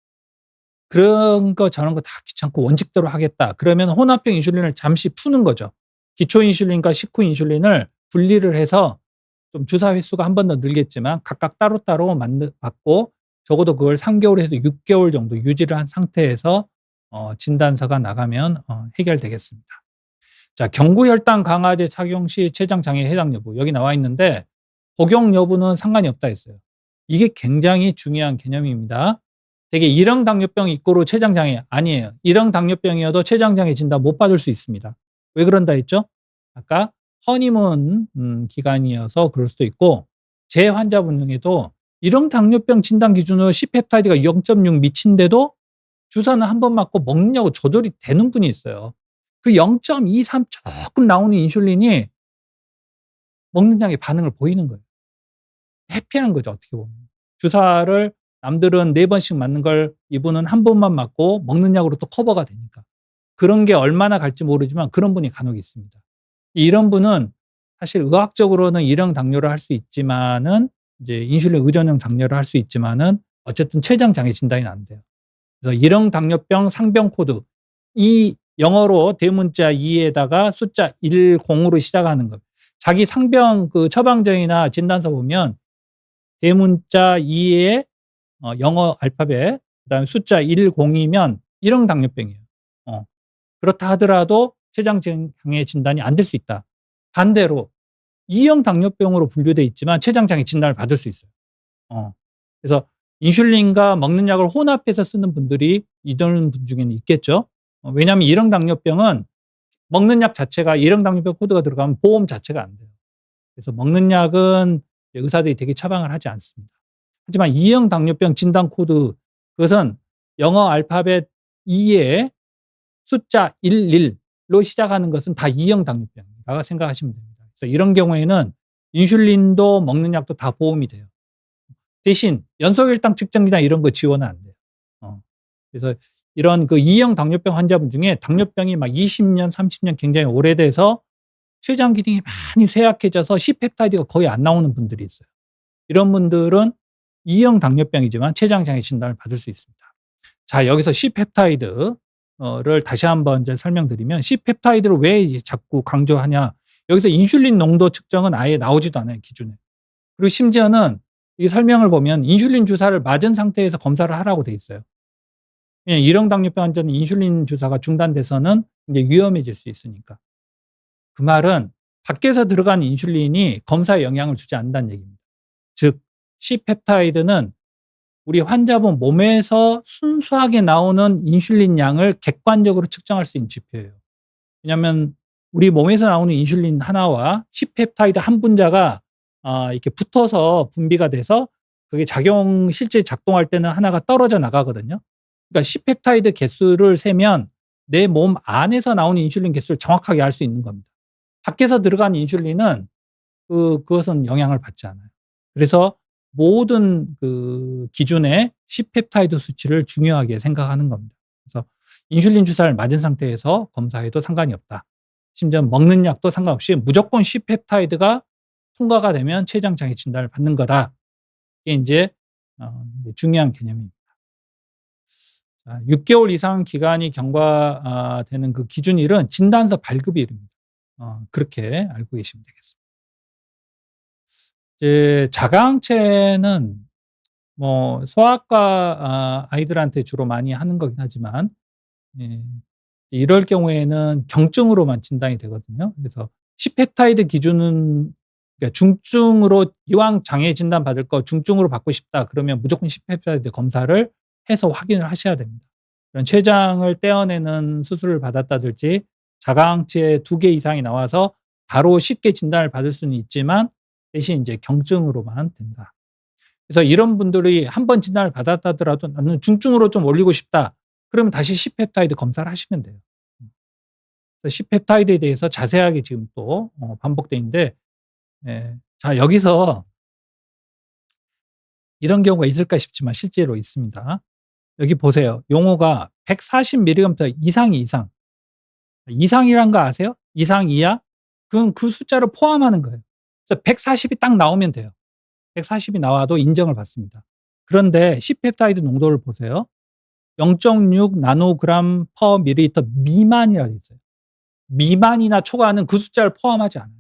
그런 거 저런 거 다 귀찮고 원칙대로 하겠다. 그러면 혼합형 인슐린을 잠시 푸는 거죠. 기초 인슐린과 식후 인슐린을 분리를 해서 좀 주사 횟수가 한 번 더 늘겠지만 각각 따로따로 맞고 적어도 그걸 3 개월에서 6 개월 정도 유지를 한 상태에서 진단서가 나가면 해결되겠습니다. 자, 경구 혈당 강화제 착용 시 췌장 장애 해당 여부 여기 나와 있는데 복용 여부는 상관이 없다 했어요. 이게 굉장히 중요한 개념입니다. 되게 1형 당뇨병 있고로 췌장 장애 아니에요. 1형 당뇨병이어도 췌장 장애 진단 못 받을 수 있습니다. 왜 그런다 했죠? 아까 허니문 기간이어서 그럴 수도 있고 제 환자분 중에도 1형 당뇨병 진단 기준으로 C펩타이드가 0.6 미친데도 주사는 한 번 맞고 먹느냐고 조절이 되는 분이 있어요. 그 0.23 조금 나오는 인슐린이 먹는 양의 반응을 보이는 거예요. 해피한 거죠, 어떻게 보면. 주사를 남들은 4 번씩 맞는 걸 이분은 1 번만 맞고 먹는 약으로 또 커버가 되니까. 그런 게 얼마나 갈지 모르지만 그런 분이 간혹 있습니다. 이런 분은 사실 의학적으로는 일형 당뇨를 할 수 있지만은 이제 인슐린 의존형 당뇨를 할 수 있지만은 어쨌든 췌장 장애 진단이 안 돼요. 그래서 일형 당뇨병 상병 코드, 이 영어로 대문자 2 에다가 숫자 10으로 시작하는 것. 자기 상병 그 처방전이나 진단서 보면 대문자 2에 영어 알파벳 그다음에 숫자 10이면 일형 당뇨병이에요. 어. 그렇다 하더라도 췌장 장애 진단이 안 될 수 있다. 반대로 2형 당뇨병으로 분류돼 있지만 췌장 장애 진단을 받을 수 있어요. 어. 그래서 인슐린과 먹는 약을 혼합해서 쓰는 분들이 이런 분 중에는 있겠죠. 왜냐하면 1형 당뇨병은 먹는 약 자체가 1형 당뇨병 코드가 들어가면 보험 자체가 안 돼요. 그래서 먹는 약은 의사들이 되게 처방을 하지 않습니다. 하지만 2형 당뇨병 진단 코드, 그것은 영어 알파벳 2에 숫자 11로 시작하는 것은 다 2형 당뇨병이라고 생각하시면 됩니다. 그래서 이런 경우에는 인슐린도 먹는 약도 다 보험이 돼요. 대신 연소혈당 측정기나 이런 거 지원은 안 돼요. 그래서 이런 그 2형 당뇨병 환자분 중에 당뇨병이 막 20년, 30년 굉장히 오래돼서 췌장 기능이 많이 쇠약해져서 C펩타이드가 거의 안 나오는 분들이 있어요. 이런 분들은 2형 당뇨병이지만 췌장 장애 진단을 받을 수 있습니다. 자, 여기서 C펩타이드 를 다시 한번 이제 설명드리면, C펩타이드를 왜 이제 자꾸 강조하냐. 여기서 인슐린 농도 측정은 아예 나오지도 않아요, 기준에. 그리고 심지어는 이 설명을 보면 인슐린 주사를 맞은 상태에서 검사를 하라고 돼 있어요. 예, 1형 당뇨병 환자는 인슐린 주사가 중단돼서는 이제 위험해질 수 있으니까. 그 말은 밖에서 들어간 인슐린이 검사에 영향을 주지 않는다는 얘기입니다. 즉, C펩타이드는 우리 환자분 몸에서 순수하게 나오는 인슐린 양을 객관적으로 측정할 수 있는 지표예요. 왜냐하면 우리 몸에서 나오는 인슐린 하나와 C펩타이드 한 분자가 이렇게 붙어서 분비가 돼서 그게 실제 작동할 때는 하나가 떨어져 나가거든요. 그러니까 C펩타이드 개수를 세면 내 몸 안에서 나오는 인슐린 개수를 정확하게 알 수 있는 겁니다. 밖에서 들어간 인슐린은 그것은 영향을 받지 않아요. 그래서 모든 그 기준의 C펩타이드 수치를 중요하게 생각하는 겁니다. 그래서 인슐린 주사를 맞은 상태에서 검사해도 상관이 없다. 심지어 먹는 약도 상관없이 무조건 C펩타이드가 통과가 되면 췌장 장애 진단을 받는 거다. 이게 이제 중요한 개념입니다. 자, 6개월 이상 기간이 경과되는 그 기준일은 진단서 발급일입니다. 그렇게 알고 계시면 되겠습니다. 이제 자가항체는 뭐 소아과 아이들한테 주로 많이 하는 거긴 하지만, 예, 이럴 경우에는 경증으로만 진단이 되거든요. 그래서 C펩타이드 기준은, 그러니까 중증으로 이왕 장애 진단 받을 거 중증으로 받고 싶다 그러면 무조건 C펩타이드 검사를 해서 확인을 하셔야 됩니다. 그런 췌장을 떼어내는 수술을 받았다든지 자가항체 2개 이상이 나와서 바로 쉽게 진단을 받을 수는 있지만 대신 이제 경증으로만 된다. 그래서 이런 분들이 한 번 진단을 받았다더라도 나는 중증으로 좀 올리고 싶다. 그러면 다시 C펩타이드 검사를 하시면 돼요. 그래서 C펩타이드에 대해서 자세하게 지금 또 반복돼 있는데, 예. 자, 여기서 이런 경우가 있을까 싶지만 실제로 있습니다. 여기 보세요. 용어가 140mg 이상이 이상. 이상이란 거 아세요? 이상 이하? 그건 그 숫자를 포함하는 거예요. 그래서 140이 딱 나오면 돼요. 140이 나와도 인정을 받습니다. 그런데 C펩타이드 농도를 보세요. 0.6 나노그램 퍼 밀리리터 미만이라고 있어요. 미만이나 초과는 그 숫자를 포함하지 않아요.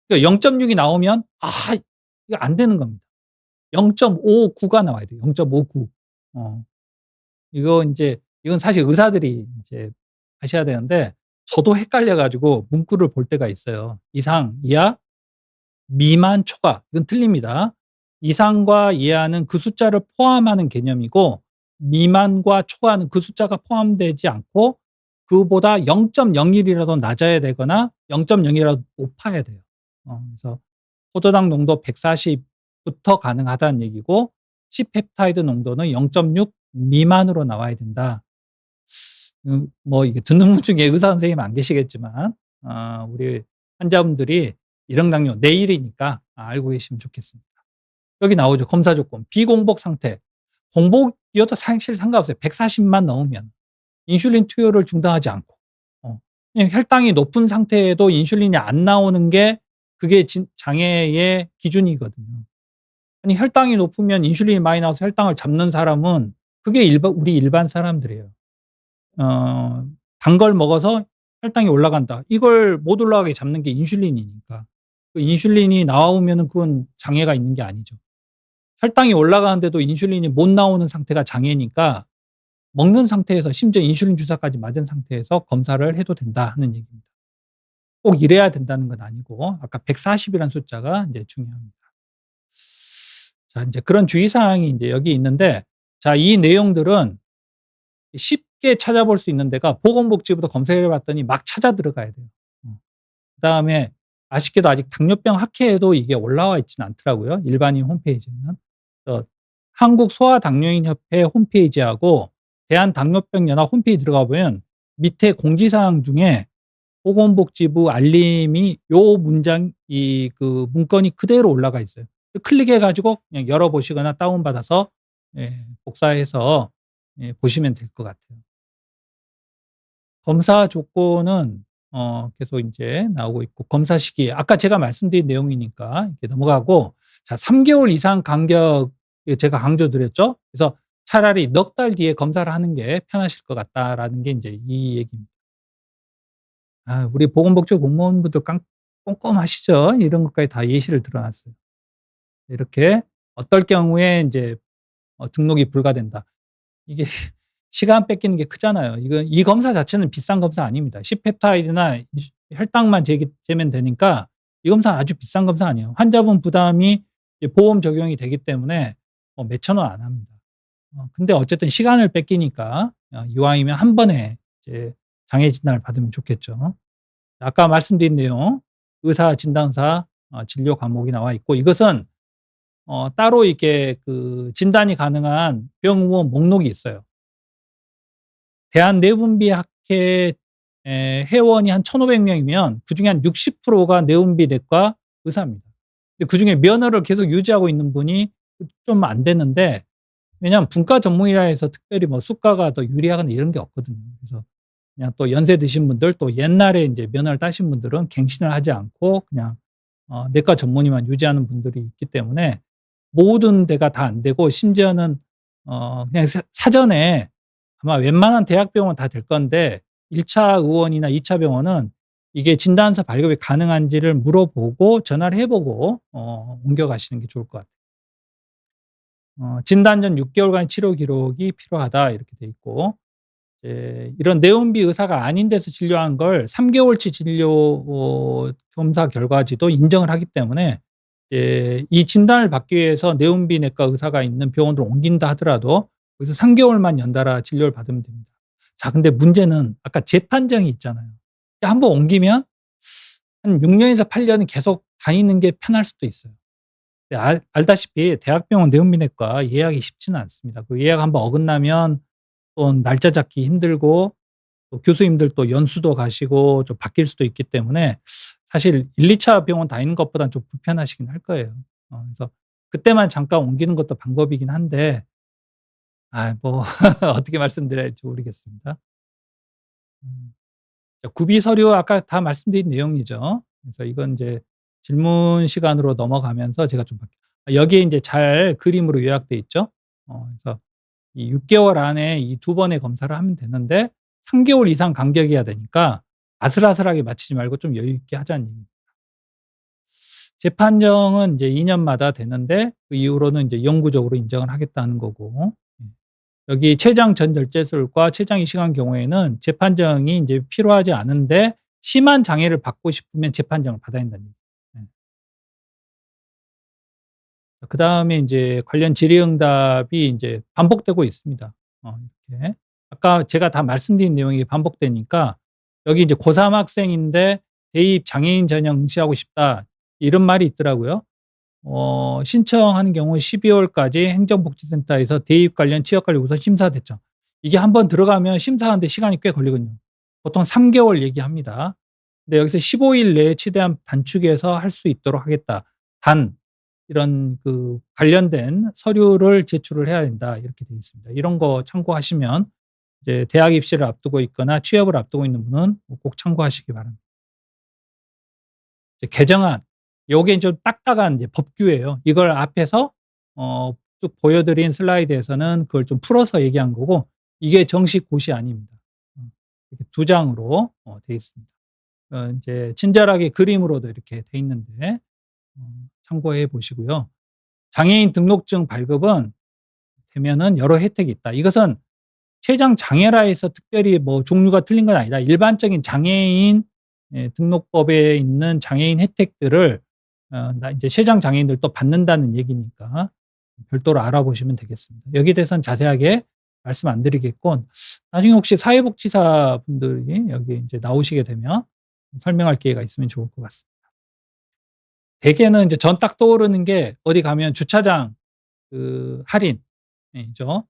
그러니까 0.6이 나오면 이거 안 되는 겁니다. 0.59가 나와야 돼요. 0.59. 이건 사실 의사들이 이제 하셔야 되는데 저도 헷갈려 가지고 문구를 볼 때가 있어요. 이상, 이하, 미만, 초과. 이건 틀립니다. 이상과 이하는 그 숫자를 포함하는 개념이고 미만과 초과는 그 숫자가 포함되지 않고 그보다 0.01이라도 낮아야 되거나 0.0이라도 높아야 돼요. 그래서 포도당 농도 140부터 가능하다는 얘기고 C펩타이드 농도는 0.6 미만으로 나와야 된다. 뭐 이게 듣는 분 중에 의사 선생님 안 계시겠지만 우리 환자분들이 일형 당뇨 내일이니까 알고 계시면 좋겠습니다. 여기 나오죠. 검사 조건. 비공복 상태. 공복이어도 사실 상관없어요. 140만 넘으면. 인슐린 투여를 중단하지 않고. 그냥 혈당이 높은 상태에도 인슐린이 안 나오는 게 그게 장애의 기준이거든요. 아니 혈당이 높으면 인슐린이 많이 나와서 혈당을 잡는 사람은 그게 우리 일반 사람들이에요. 단 걸 먹어서 혈당이 올라간다. 이걸 못 올라가게 잡는 게 인슐린이니까. 그 인슐린이 나오면은 그건 장애가 있는 게 아니죠. 혈당이 올라가는데도 인슐린이 못 나오는 상태가 장애니까 먹는 상태에서 심지어 인슐린 주사까지 맞은 상태에서 검사를 해도 된다 하는 얘기입니다. 꼭 이래야 된다는 건 아니고 아까 140이라는 숫자가 이제 중요합니다. 자, 이제 그런 주의 사항이 이제 여기 있는데 자, 이 내용들은 쉽게 찾아볼 수 있는 데가 보건복지부도 검색해 봤더니 막 찾아 들어가야 돼요. 그다음에 아쉽게도 아직 당뇨병 학회에도 이게 올라와 있지는 않더라고요. 일반인 홈페이지에는. 한국 소아당뇨인 협회 홈페이지하고 대한당뇨병연합 홈페이지 들어가 보면 밑에 공지사항 중에 보건복지부 알림이 요 문장 그 문건이 그대로 올라가 있어요. 클릭해 가지고 그냥 열어 보시거나 다운 받아서 복사해서 보시면 될 것 같아요. 검사 조건은 계속 인제 나오고 있고 검사 시기 아까 제가 말씀드린 내용이니까 이렇게 넘어가고 자 3 개월 이상 간격 제가 강조 드렸죠. 그래서 차라리 넉 달 뒤에 검사를 하는 게 편하실 것 같다라는 게 인제 이 얘기입니다. 아 우리 보건복지부 공무원분들 꼼꼼하시죠. 이런 것까지 다 예시를 들어 놨어요. 이렇게 어떨 경우에 인제 등록이 불가된다. 이게 시간 뺏기는 게 크잖아요. 이 검사 자체는 비싼 검사 아닙니다. C 펩타이드나 혈당만 재면 되니까 이 검사는 아주 비싼 검사 아니에요. 환자분 부담이 이제 보험 적용이 되기 때문에 몇천 원 안 합니다. 근데 어쨌든 시간을 뺏기니까 이왕이면 한 번에 이제 장애 진단을 받으면 좋겠죠. 아까 말씀드린 내용 의사 진단사 진료 과목이 나와 있고 이것은 따로 이렇게 그 진단이 가능한 병원 목록이 있어요. 대한내분비학회 회원이 한 1,500 명이면 그중에 한 60%가 내분비내과 의사입니다. 근데 그중에 면허를 계속 유지하고 있는 분이 좀 안 되는데 왜냐하면 분과 전문의라 해서 특별히 뭐 수가가 더 유리하거나 이런 게 없거든요. 그래서 그냥 또 연세 드신 분들 또 옛날에 인제 면허를 따신 분들은 갱신을 하지 않고 그냥 내과 전문의만 유지하는 분들이 있기 때문에 모든 데가 다 안 되고 심지어는 그냥 사전에 아마 웬만한 대학병원 다 될 건데 1 차 의원이나 2 차 병원은 이게 진단서 발급이 가능한지를 물어보고 전화를 해 보고 옮겨가시는 게 좋을 것 같아요. 진단 전 6 개월간의 치료 기록이 필요하다 이렇게 돼 있고 이런 내분비 의사가 아닌 데서 진료한 걸 3 개월치 진료 검사 결과지도 인정을 하기 때문에 이 진단을 받기 위해서 내분비내과 의사가 있는 병원으로 옮긴다 하더라도 거기서 3 개월만 연달아 진료를 받으면 됩니다. 자 근데 문제는 아까 재판정이 있잖아요. 한 번 옮기면 한 6 년에서 8 년은 계속 다니는 게 편할 수도 있어요. 알다시피 대학병원 내분비내과 예약이 쉽지는 않습니다. 그 예약 한번 어긋나면 또 날짜 잡기 힘들고 또 교수님들 또 연수도 가시고 좀 바뀔 수도 있기 때문에 사실 1-2 차 병원 다니는 것보다는 좀 불편하시긴 할 거예요. 그래서 그때만 잠깐 옮기는 것도 방법이긴 한데 뭐 어떻게 말씀드려야 할지 모르겠습니다. 음. 자 구비 서류 아까 다 말씀드린 내용이죠. 그래서 이건 인제 질문 시간으로 넘어가면서 제가 좀 여기에 인제 잘 그림으로 요약돼 있죠. 그래서 이 6 개월 안에 이 2 번의 검사를 하면 되는데 3 개월 이상 간격이어야 되니까 아슬아슬하게 맞추지 말고 좀 여유 있게 하자는 얘기입니다. 재판정은 이제 2 년마다 되는데 그 이후로는 인제 영구적으로 인정을 하겠다는 거고 여기 췌장 전절제술과 췌장 이식한 경우에는 재판정이 인제 필요하지 않은데 심한 장애를 받고 싶으면 재판정을 받아야 된다는 얘기예요. 그다음에 인제 관련 질의응답이 인제 반복되고 있습니다. 이렇게. 아까 제가 다 말씀드린 내용이 반복되니까 여기 이제 고3 학생인데 "대입 장애인 전형 응시하고 싶다." 이런 말이 있더라고요. 신청하는 경우 12 월까지 행정복지센터에서 대입 관련 취업 관련 우선 심사 대청. 이게 한번 들어가면 심사하는데 시간이 꽤 걸리거든요. 보통 3 개월 얘기합니다. 근데 여기서 "15일 내에 최대한 단축해서 할 수 있도록 하겠다." 단 이런 그 관련된 서류를 제출을 해야 된다. 이렇게 되어 있습니다. 이런 거 참고하시면 이제 대학 입시를 앞두고 있거나 취업을 앞두고 있는 분은 꼭 참고하시기 바랍니다. 이제 개정안 요게 좀 딱딱한 이제 법규예요. 이걸 앞에서 쭉 보여 드린 슬라이드에서는 그걸 좀 풀어서 얘기한 거고 이게 정식 고시 아닙니다. 이렇게 두 장으로 돼 있습니다. 인제 친절하게 그림으로도 이렇게 돼 있는데 참고해 보시고요. 장애인 등록증 발급은 되면은 여러 혜택이 있다. 이것은 췌장 장애라 해서 특별히 뭐 종류가 틀린 건 아니다. 일반적인 장애인 등록법에 있는 장애인 혜택들을 나 인제 췌장 장애인들도 받는다는 얘기니까 별도로 알아보시면 되겠습니다. 여기에 대해서는 자세하게 말씀 안 드리겠고 나중에 혹시 사회복지사분들이 여기 인제 나오시게 되면 설명할 기회가 있으면 좋을 것 같습니다. 대개는 인제 전 딱 떠오르는 게 어디 가면 주차장 그 할인 죠.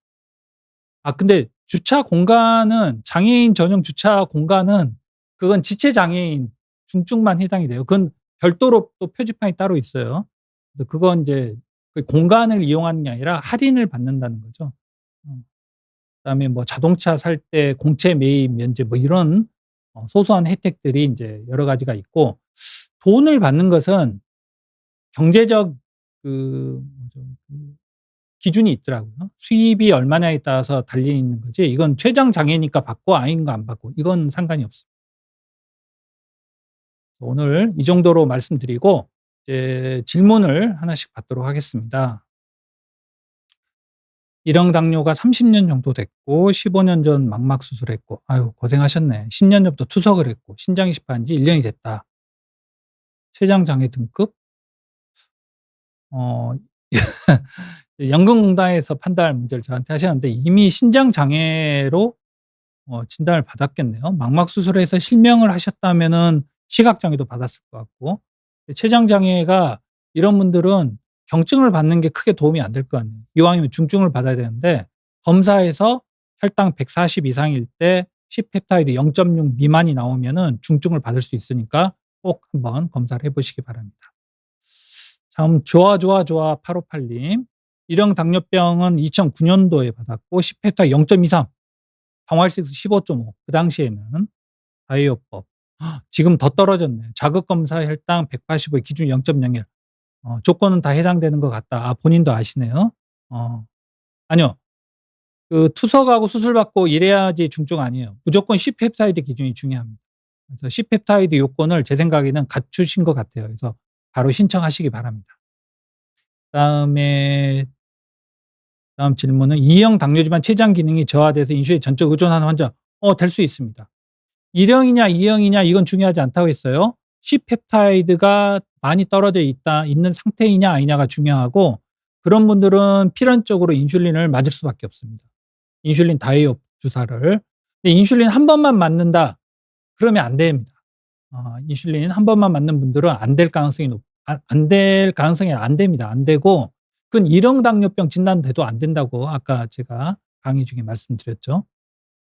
근데 주차 공간은 장애인 전용 주차 공간은 그건 지체 장애인 중증만 해당이 돼요. 그건 별도로 또 표지판이 따로 있어요. 그래서 그건 인제 그 공간을 이용하는 게 아니라 할인을 받는다는 거죠. 그다음에 뭐 자동차 살 때 공채 매입 면제 뭐 이런 소소한 혜택들이 인제 여러 가지가 있고 돈을 받는 것은 경제적 그 뭐죠 그 기준이 있더라고요. 수입이 얼마냐에 따라서 달려 있는 거지 이건 췌장 장애니까 받고 아닌 거 안 받고 이건 상관이 없습니다. 오늘 이 정도로 말씀드리고 이제 질문을 하나씩 받도록 하겠습니다. 일형 당뇨가 30년 정도 됐고 15년 전 망막 수술했고 아유 고생하셨네. 10년 전부터 투석을 했고 신장 이식한 지 1 년이 됐다. 췌장 장애 등급 어 연금공단에서 판단할 문제를 저한테 하셨는데 이미 신장 장애로 진단을 받았겠네요. 망막 수술을 해서 실명을 하셨다면은 시각 장애도 받았을 것 같고 췌장 장애가 이런 분들은 경증을 받는 게 크게 도움이 안 될 거 아니에요. 이왕이면 중증을 받아야 되는데 검사에서 혈당 140 이상일 때 C-펩타이드 0.6 미만이 나오면은 중증을 받을 수 있으니까 꼭 한번 검사를 해 보시기 바랍니다. 다음 좋아, 좋아, 좋아 858 님. 일형 당뇨병은 2009년도에 받았고 C-펩타이드 0.23 방활식수 15.5 그 당시에는 다이어법. 지금 더 떨어졌네. 자극 검사 혈당 185 기준 0.01 조건은 다 해당되는 것 같다. 본인도 아시네요. 아니요. 그 투석하고 수술받고 이래야지 중증 아니에요. 무조건 C-펩타이드 기준이 중요합니다. 그래서 C-펩타이드 요건을 제 생각에는 갖추신 것 같아요. 그래서 바로 신청하시기 바랍니다. 그다음에 다음 질문은 "이형 당뇨지만 췌장 기능이 저하돼서 인슐린에 전적 의존하는 환자" 될 수 있습니다. 1형이냐 2형이냐 이건 중요하지 않다고 했어요. C-펩타이드가 많이 떨어져 있는 상태이냐 아니냐가 중요하고 그런 분들은 필연적으로 인슐린을 맞을 수밖에 없습니다. 인슐린 다이옵 주사를. 근데 인슐린 한 번만 맞는다 그러면 안 됩니다. 인슐린 한 번만 맞는 분들은 안 될 가능성이 안 될 가능성이 안 됩니다. 안 되고 그건 일형 당뇨병 진단돼도 안 된다고 아까 제가 강의 중에 말씀드렸죠.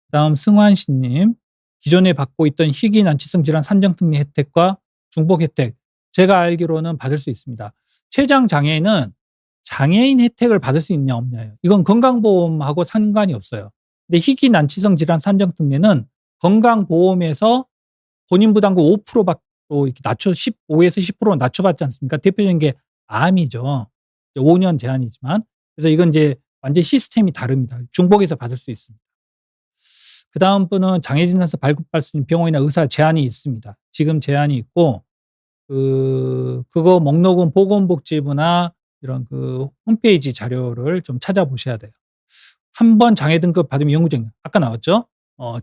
그다음 승환씨 님. 기존에 받고 있던 희귀 난치성 질환 산정 특례 혜택과 중복 혜택 제가 알기로는 받을 수 있습니다. 췌장 장애는 장애인 혜택을 받을 수 있냐 없냐예요. 이건 건강보험하고 상관이 없어요. 근데 희귀 난치성 질환 산정 특례는 건강보험에서 본인 부담금 5% 받고 이렇게 15에서 10% 낮춰받지 않습니까? 대표적인 게 암이죠. 5년 제한이지만. 그래서 이건 이제 완전 시스템이 다릅니다. 중복해서 받을 수 있습니다. 그다음 분은 장애진단서 발급할 수 있는 병원이나 의사 제한이 있습니다. 지금 제한이 있고 그거 목록은 보건복지부나 이런 그 홈페이지 자료를 좀 찾아보셔야 돼요. 한 번 장애 등급 받으면 영구적 아까 나왔죠?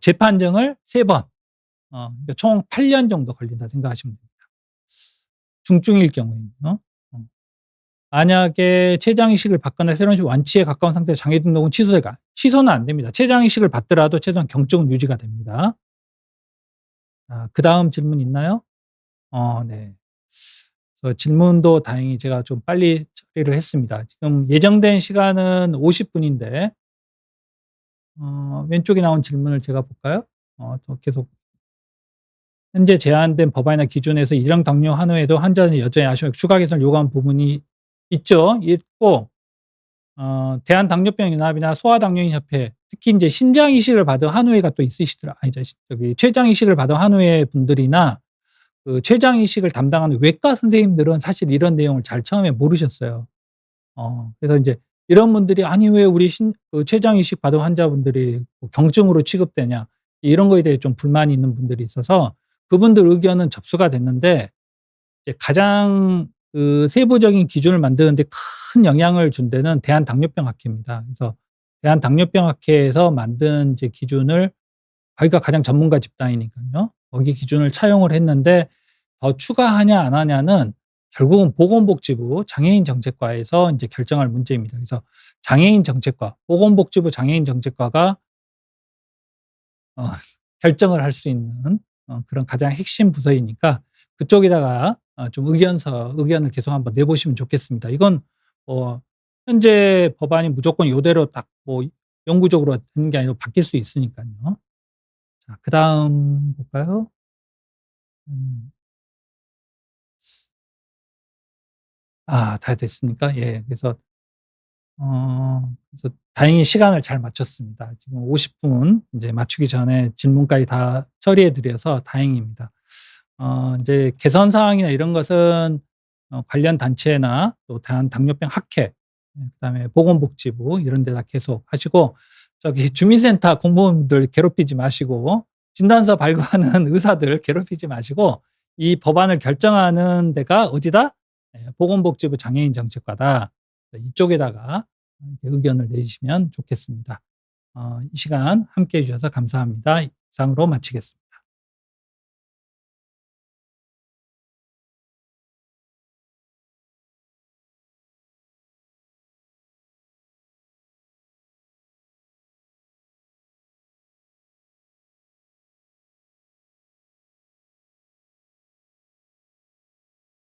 재판정을 3번 그러니까 총 8년 정도 걸린다 생각하시면 됩니다. 중증일 경우에는요. 만약에 췌장 이식을 받거나 새로운 완치에 가까운 상태로 장애 등록은 취소는 안 됩니다. 췌장 이식을 받더라도 최소한 경증은 유지가 됩니다. 그다음 질문 있나요? 네. 그래서 질문도 다행히 제가 좀 빨리 처리를 했습니다. 지금 예정된 시간은 50분인데 왼쪽에 나온 질문을 제가 볼까요? 또 계속 현재 제한된 법안이나 기준에서 일형 당뇨 한후에도 환자는 여전히 아쉬워 추가 개선을 요구하는 부분이 있죠. 있고 대한당뇨병연합이나 소아당뇨인협회, 특히 인제 신장 이식을 받은 한우회가 또 있으시더라 아니 저기 췌장 이식을 받은 한우회 분들이나 그 췌장 이식을 담당하는 외과 선생님들은 사실 이런 내용을 잘 처음에 모르셨어요. 그래서 인제 이런 분들이 "아니 왜 우리 췌장 이식 받은 환자분들이 뭐 경증으로 취급되냐." 이런 거에 대해 좀 불만이 있는 분들이 있어서 그분들 의견은 접수가 됐는데 이제 가장 그 세부적인 기준을 만드는 데 큰 영향을 준 데는 대한당뇨병학회입니다. 그래서 대한당뇨병학회에서 만든 이제 기준을, 거기가 가장 전문가 집단이니깐요. 거기 기준을 차용을 했는데 더 추가하냐 안 하냐는 결국은 보건복지부 장애인정책과에서 인제 결정할 문제입니다. 그래서 장애인정책과, 보건복지부 장애인정책과가 어 결정을 할 수 있는 그런 가장 핵심 부서이니까 그쪽에다가 좀 의견을 계속 한번 내보시면 좋겠습니다. 이건 뭐 현재 법안이 무조건 요대로 딱 뭐 영구적으로 되는 게 아니고 바뀔 수 있으니깐요. 자, 그다음 볼까요? 음. 다 됐습니까? 예. 그래서 다행히 시간을 잘 맞췄습니다. 지금 50분 인제 맞추기 전에 질문까지 다 처리해 드려서 다행입니다. 인제 개선 사항이나 이런 것은 관련 단체나 또 대한당뇨병 학회, 그다음에 보건복지부 이런 데다 계속 하시고, 저기 주민센터 공무원들 괴롭히지 마시고, 진단서 발급하는 의사들 괴롭히지 마시고, 이 법안을 결정하는 데가 어디다? 보건복지부 장애인정책과다. 이쪽에다가 이렇게 의견을 내주시면 좋겠습니다. 이 시간 함께 해 주셔서 감사합니다. 이상으로 마치겠습니다.